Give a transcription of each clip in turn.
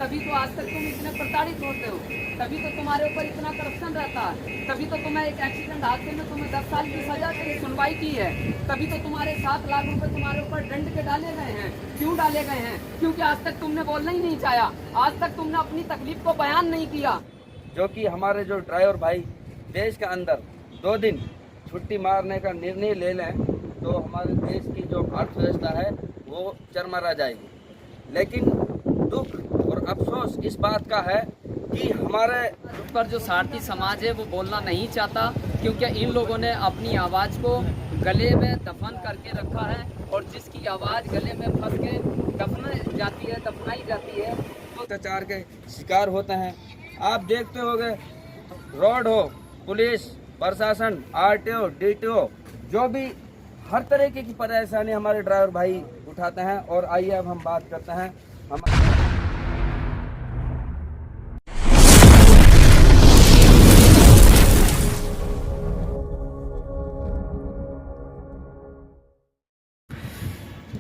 तभी तो आज तक तुम इतने प्रताड़ित होते हो, तभी तो तुम्हारे ऊपर इतना करप्शन रहता है, तभी तो तुम्हें एक एक्सीडेंट हादसे में तुम्हें 10 साल की सजा की सुनवाई की है, तभी तो तुम्हारे 7 लाख रुपए तुम्हारे ऊपर दंड के डाले गए हैं। क्यों डाले गए हैं? क्योंकि आज तक तुमने बोलना ही नहीं चाहा, आज तक तुमने अपनी तकलीफ को बयान नहीं किया। जो कि हमारे जो ड्राइवर भाई देश के अंदर 2 दिन छुट्टी मारने का निर्णय ले लें तो हमारे देश की जो अर्थव्यवस्था है वो चरमरा जाएगी। लेकिन दुख और अफसोस इस बात का है कि हमारे पर जो सारथी समाज है वो बोलना नहीं चाहता, क्योंकि इन लोगों ने अपनी आवाज़ को गले में दफन करके रखा है, और जिसकी आवाज़ गले में फंस के दफनाई जाती है अत्याचार के शिकार होते हैं। आप देखते होंगे रोड हो, पुलिस प्रशासन, आरटीओ, डीटीओ, जो भी हर तरीके की परेशानी हमारे ड्राइवर भाई उठाते हैं। और आइए अब हम बात करते हैं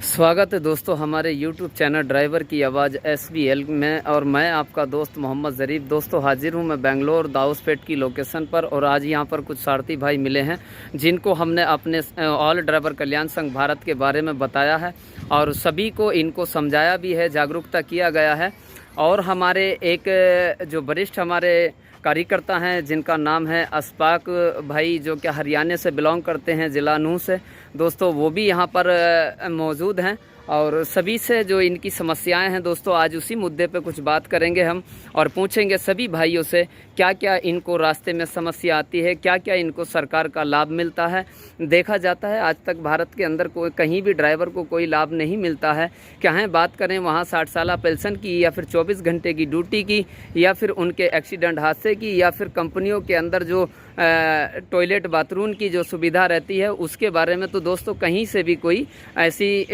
स्वागत है दोस्तों हमारे YouTube चैनल ड्राइवर की आवाज़ SBL में, और मैं आपका दोस्त मोहम्मद ज़रीफ। दोस्तों हाजिर हूँ मैं बेंगलोर दाऊसपेट की लोकेशन पर, और आज यहाँ पर कुछ सारथी भाई मिले हैं जिनको हमने अपने ऑल ड्राइवर कल्याण संघ भारत के बारे में बताया है, और सभी को इनको समझाया भी है, जागरूकता किया गया है। और हमारे एक जो वरिष्ठ हमारे कार्यकर्ता हैं जिनका नाम है अशफाक भाई, जो कि हरियाणा से बिलोंग करते हैं, ज़िला नूह से। दोस्तों वो भी यहाँ पर मौजूद हैं, और सभी से जो इनकी समस्याएं हैं दोस्तों आज उसी मुद्दे पे कुछ बात करेंगे हम, और पूछेंगे सभी भाइयों से क्या क्या इनको रास्ते में समस्या आती है, क्या क्या इनको सरकार का लाभ मिलता है। देखा जाता है आज तक भारत के अंदर कोई कहीं भी ड्राइवर को कोई लाभ नहीं मिलता है। चाहे बात करें वहाँ 60 साल पेंशन की, या फिर 24 घंटे की ड्यूटी की, या फिर उनके एक्सीडेंट हादसे की, या फिर कंपनियों के अंदर जो टॉयलेट बाथरूम की जो सुविधा रहती है उसके बारे में, तो दोस्तों कहीं से भी कोई ऐसी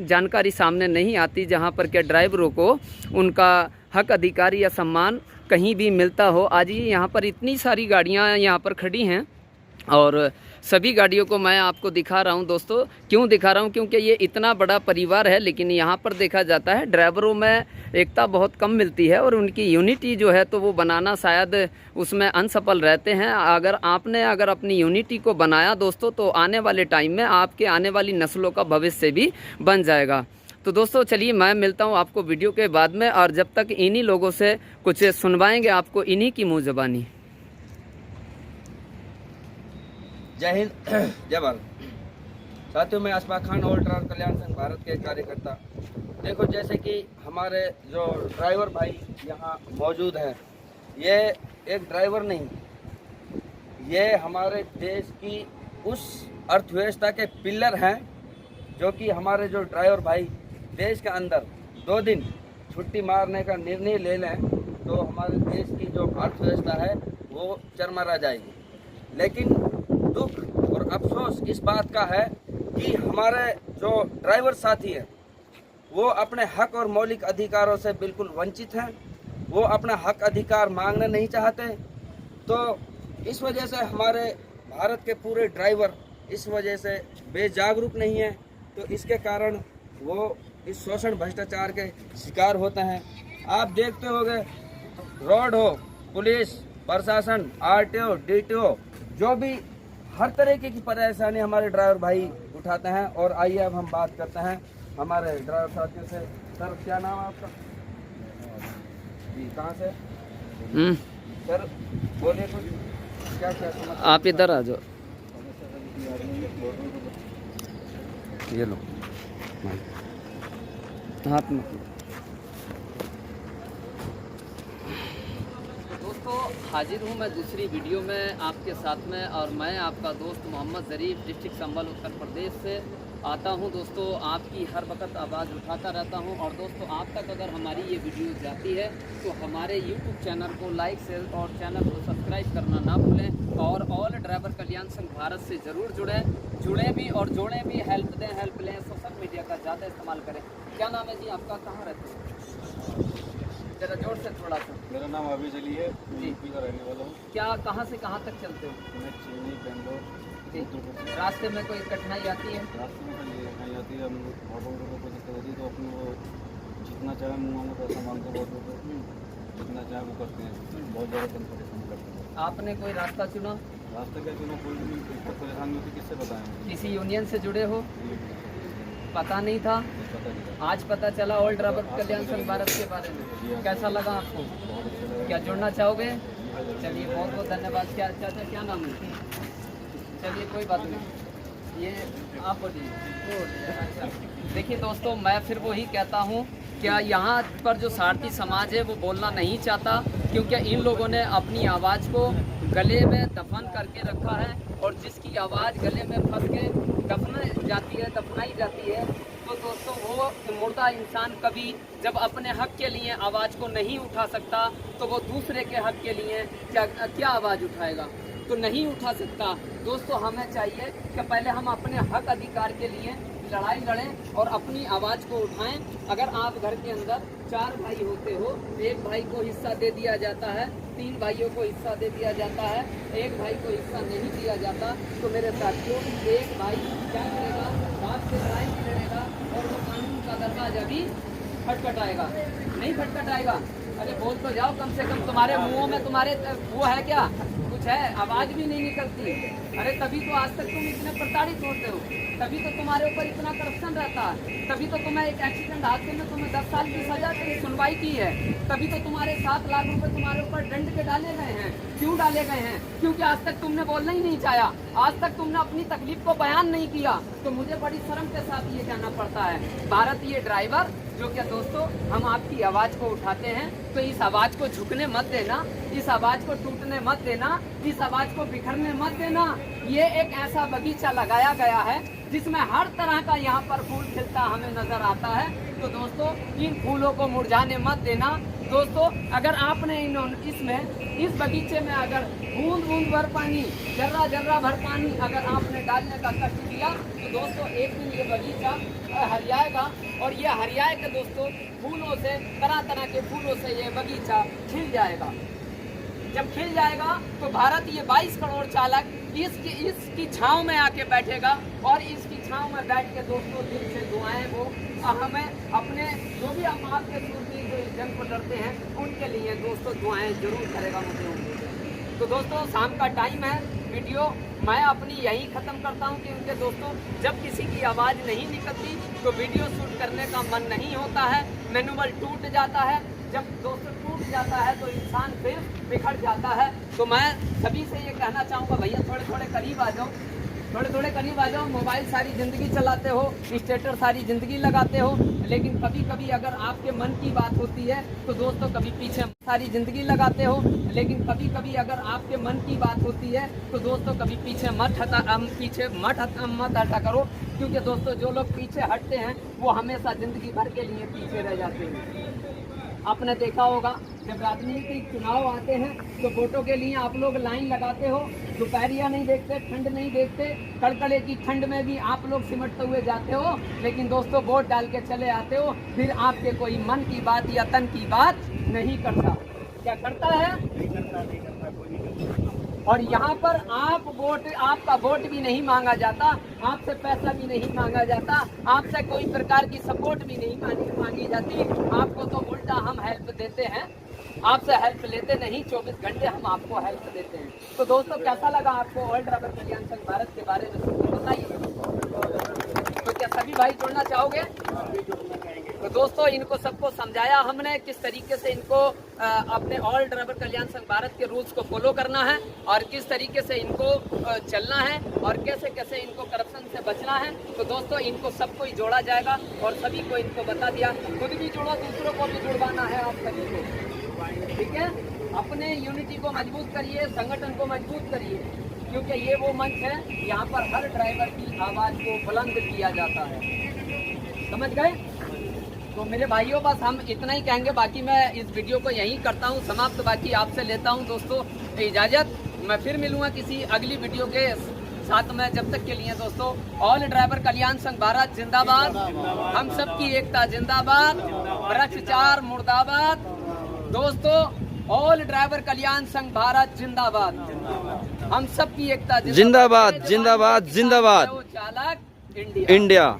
जानकारी सामने नहीं आती जहां पर के ड्राइवरों को उनका हक अधिकार या सम्मान कहीं भी मिलता हो। आज ये यहाँ पर इतनी सारी गाड़ियाँ यहाँ पर खड़ी हैं, और सभी गाड़ियों को मैं आपको दिखा रहा हूं दोस्तों। क्यों दिखा रहा हूं? क्योंकि ये इतना बड़ा परिवार है, लेकिन यहाँ पर देखा जाता है ड्राइवरों में एकता बहुत कम मिलती है, और उनकी यूनिटी जो है तो वो बनाना शायद उसमें असफल रहते हैं। अगर अपनी यूनिटी को बनाया दोस्तों, तो आने वाले टाइम में आपके आने वाली नस्लों का भविष्य भी बन जाएगा। तो दोस्तों चलिए मैं मिलता हूँ आपको वीडियो के बाद में, और जब तक इन्हीं लोगों से कुछ सुनवाएंगे आपको इन्हीं की मुँह ज़बानी। जय हिंद, जय भारत। साथियों, मैं अशफाक खान, ऑल ड्राइवर कल्याण संघ भारत के कार्यकर्ता। देखो, जैसे कि हमारे जो ड्राइवर भाई यहाँ मौजूद हैं, ये एक ड्राइवर नहीं, ये हमारे देश की उस अर्थव्यवस्था के पिलर हैं, जो कि हमारे जो ड्राइवर भाई देश के अंदर 2 दिन छुट्टी मारने का निर्णय ले लें तो हमारे देश की जो अर्थव्यवस्था है वो चरमरा जाएगी। लेकिन दुख और अफसोस इस बात का है कि हमारे जो ड्राइवर साथी हैं वो अपने हक और मौलिक अधिकारों से बिल्कुल वंचित हैं। वो अपना हक अधिकार मांगना नहीं चाहते। तो इस वजह से हमारे भारत के पूरे ड्राइवर इस वजह से बेजागरूक नहीं है, तो इसके कारण वो इस शोषण भ्रष्टाचार के शिकार होते हैं। आप देखते होंगे रोड हो, पुलिस प्रशासन, आरटीओ, डीटीओ, जो भी हर तरीके की परेशानी हमारे ड्राइवर भाई उठाते हैं। और आइए अब हम बात करते हैं हमारे ड्राइवर साथियों से। सर, क्या नाम है आपका? जी, कहाँ से? सर बोलिए कुछ, क्या क्या समस्या? आप इधर आ जाओ, ये लो हाथ में। दोस्तों हाजिर हूँ मैं दूसरी वीडियो में आपके साथ में, और मैं आपका दोस्त मोहम्मद ज़रीफ, डिस्ट्रिक्ट संभल, उत्तर प्रदेश से आता हूँ। दोस्तों आपकी हर वक्त आवाज़ उठाता रहता हूँ, और दोस्तों आप तक अगर हमारी ये वीडियो जाती है तो हमारे YouTube चैनल को लाइक, शेयर और चैनल को सब्सक्राइब करना ना भूलें, और ऑल ड्राइवर कल्याण संघ भारत से ज़रूर जुड़ें भी, और जोड़ें भी, हेल्प दें, हेल्प लें। सोशल मीडिया का ज़्यादा इस्तेमाल करें। क्या नाम है जी आपका? कहाँ रहते हैं? जरा जोर से थोड़ा सा। मेरा नाम अभी जली है, मैं यूपी का रहने वाला हूँ। क्या कहाँ से कहाँ तक चलते हो? मैं चेन्नई, बेंगलोर। रास्ते में कोई कठिनाई आती है? रास्ते में कहीं कहीं आती है, हम ऑटो को दिक्कत होती है, तो अपने वो जितना चाहे मुँह में पैसा मांगते बहुत होते हैं। जितना चाहे वो करते हैं, बहुत ज़्यादा कंपटीशन करते हैं। आपने कोई रास्ता चुना, रास्ते का चुना, कोई भी दिक्कत परेशानी होती किससे बताएंगे? किसी यूनियन से जुड़े हो, ये पता नहीं था, पता नहीं था। आज पता चला ऑल ड्राइवर कल्याण संघ भारत के बारे में, कैसा लगा आपको? बहुत अच्छा लगा। क्या जुड़ना चाहोगे? चलिए बहुत बहुत धन्यवाद। क्या चाचा क्या नाम है? चलिए कोई बात नहीं, ये आप बोलिए। अच्छा देखिए दोस्तों, मैं फिर वही कहता हूँ, क्या यहाँ पर जो सारथी समाज है वो बोलना नहीं चाहता, क्योंकि इन लोगों ने अपनी आवाज़ को गले में दफन करके रखा है, और जिसकी आवाज़ गले में फंस के दफनाई जाती है, तो दोस्तों वो मुर्दा इंसान कभी जब अपने हक के लिए आवाज़ को नहीं उठा सकता, तो वो दूसरे के हक के लिए क्या आवाज़ उठाएगा? तो नहीं उठा सकता। दोस्तों हमें चाहिए कि पहले हम अपने हक अधिकार के लिए लड़ाई लड़ें और अपनी आवाज़ को उठाएं। अगर आप घर के अंदर 4 भाई होते हो, एक भाई को हिस्सा दे दिया जाता है, 3 भाइयों को हिस्सा दे दिया जाता है, एक भाई को हिस्सा नहीं दिया जाता, तो मेरे साथियों एक भाई क्या करेगा? बाप से लड़ाई लड़ेगा और वो कानून का दरवाजा भी खटखटाएगा, नहीं खटखटाएगा? अरे बोल तो जाओ कम से कम, तुम्हारे मुंहों में तुम्हारे वो है क्या? कुछ है? आवाज़ भी नहीं निकलती। अरे तभी तो आज तक तुम इतने प्रताड़ित होते हो, तभी तो तुम्हारे ऊपर इतना करप्शन रहता है, तभी तो तुम्हें एक एक्सीडेंट हादसे में तुम्हें 10 साल की सजा की सुनवाई की है, तभी तो तुम्हारे 7 लाख रुपए तुम्हारे ऊपर दंड के डाले गए हैं। क्यों डाले गए हैं? क्योंकि आज तक तुमने बोलना ही नहीं चाहा, आज तक तुमने अपनी तकलीफ को बयान नहीं किया। तो मुझे बड़ी शर्म के साथ ये कहना पड़ता है, भारतीय ड्राइवर जो क्या दोस्तों हम आपकी आवाज़ को उठाते हैं, तो इस आवाज़ को झुकने मत देना, इस आवाज़ को टूटने मत देना, इस आवाज़ को बिखरने मत देना। ये एक ऐसा बगीचा लगाया गया है जिसमें हर तरह का यहाँ पर फूल खिलता हमें नजर आता है। तो दोस्तों इन फूलों को मुरझाने मत देना। दोस्तों अगर आपने इस बगीचे में अगर बूंद बूंद भर पानी, जर्रा जर्रा भर पानी अगर आपने डालने का कष्ट किया, तो दोस्तों एक दिन ये बगीचा हरियाएगा, और ये हरियाए के दोस्तों फूलों से, तरह तरह के फूलों से ये बगीचा खिल जाएगा। जब खिल जाएगा तो भारत ये 22 करोड़ चालक इसकी छांव में आके बैठेगा, और इसकी छांव में बैठ के दोस्तों दिल से दुआएं वो हमें अपने जो भी हम आपके सूरवीर जो इस जंग को लड़ते हैं उनके लिए दोस्तों दुआएं जरूर करेगा मुझे उम्मीद। तो दोस्तों शाम का टाइम है, वीडियो मैं अपनी यही ख़त्म करता हूं कि उनके दोस्तों जब किसी की आवाज़ नहीं निकलती तो वीडियो शूट करने का मन नहीं होता है, मैनुअल टूट जाता है। जब दोस्तों टूट जाता है तो इंसान फिर बिखर जाता है। तो मैं सभी से ये कहना चाहूँगा, भैया थोड़े थोड़े करीब आ जाओ, थोड़े थोड़े करीब आ जाओ। मोबाइल सारी ज़िंदगी चलाते हो, स्टेटर सारी ज़िंदगी लगाते हो, लेकिन कभी कभी अगर आपके मन की बात होती है तो दोस्तों कभी पीछे सारी ज़िंदगी लगाते हो, लेकिन कभी कभी अगर आपके मन की बात होती है तो दोस्तों कभी पीछे मत हटा करो, क्योंकि दोस्तों जो लोग पीछे हटते हैं वो हमेशा ज़िंदगी भर के लिए पीछे रह जाते हैं। आपने देखा होगा जब राजनीतिक चुनाव आते हैं तो वोटों के लिए आप लोग लाइन लगाते हो, दोपहरिया नहीं देखते, ठंड नहीं देखते, कड़कड़े की ठंड में भी आप लोग सिमटते हुए जाते हो, लेकिन दोस्तों वोट डाल के चले आते हो, फिर आपके कोई मन की बात या तन की बात नहीं करता। क्या करता है? और यहाँ पर आपका वोट भी नहीं मांगा जाता, आपसे पैसा भी नहीं मांगा जाता, आपसे कोई प्रकार की सपोर्ट भी नहीं मांगी जाती। आपको तो उल्टा हम हेल्प देते हैं, आपसे हेल्प लेते नहीं, 24 घंटे हम आपको हेल्प देते हैं। तो दोस्तों कैसा लगा आपको ऑल ड्राइवर कल्याण संघ भारत के बारे में बताइए। तो क्या सभी भाई जुड़ना चाहोगे? तो दोस्तों इनको सबको समझाया हमने किस तरीके से इनको अपने ऑल ड्राइवर कल्याण संघ भारत के रूल्स को फॉलो करना है, और किस तरीके से इनको चलना है, और कैसे कैसे इनको करप्शन से बचना है। तो दोस्तों इनको सबको ही जोड़ा जाएगा, और सभी को इनको बता दिया। खुद भी जुड़ो, दूसरों को भी जुड़वाना है आप सभी को, ठीक है? अपने यूनिटी को मजबूत करिए, संगठन को मजबूत करिए, क्योंकि ये वो मंच है यहाँ पर हर ड्राइवर की आवाज़ को बुलंद किया जाता है। समझ गए? तो मेरे भाइयों बस हम इतना ही कहेंगे, बाकी मैं इस वीडियो को यहीं करता हूँ समाप्त। बाकी आपसे लेता हूँ दोस्तों इजाज़त, मैं फिर मिलूँगा किसी अगली वीडियो के साथ में। जब तक के लिए दोस्तों ऑल ड्राइवर कल्याण संघ भारत जिंदाबाद, हम सबकी एकता जिंदाबाद, भ्रष्टाचार मुर्दाबाद। दोस्तों ऑल ड्राइवर कल्याण संघ भारत जिंदाबाद, हम सबकी एकता जिंदाबाद जिंदाबाद जिंदाबाद। चालक इंडिया।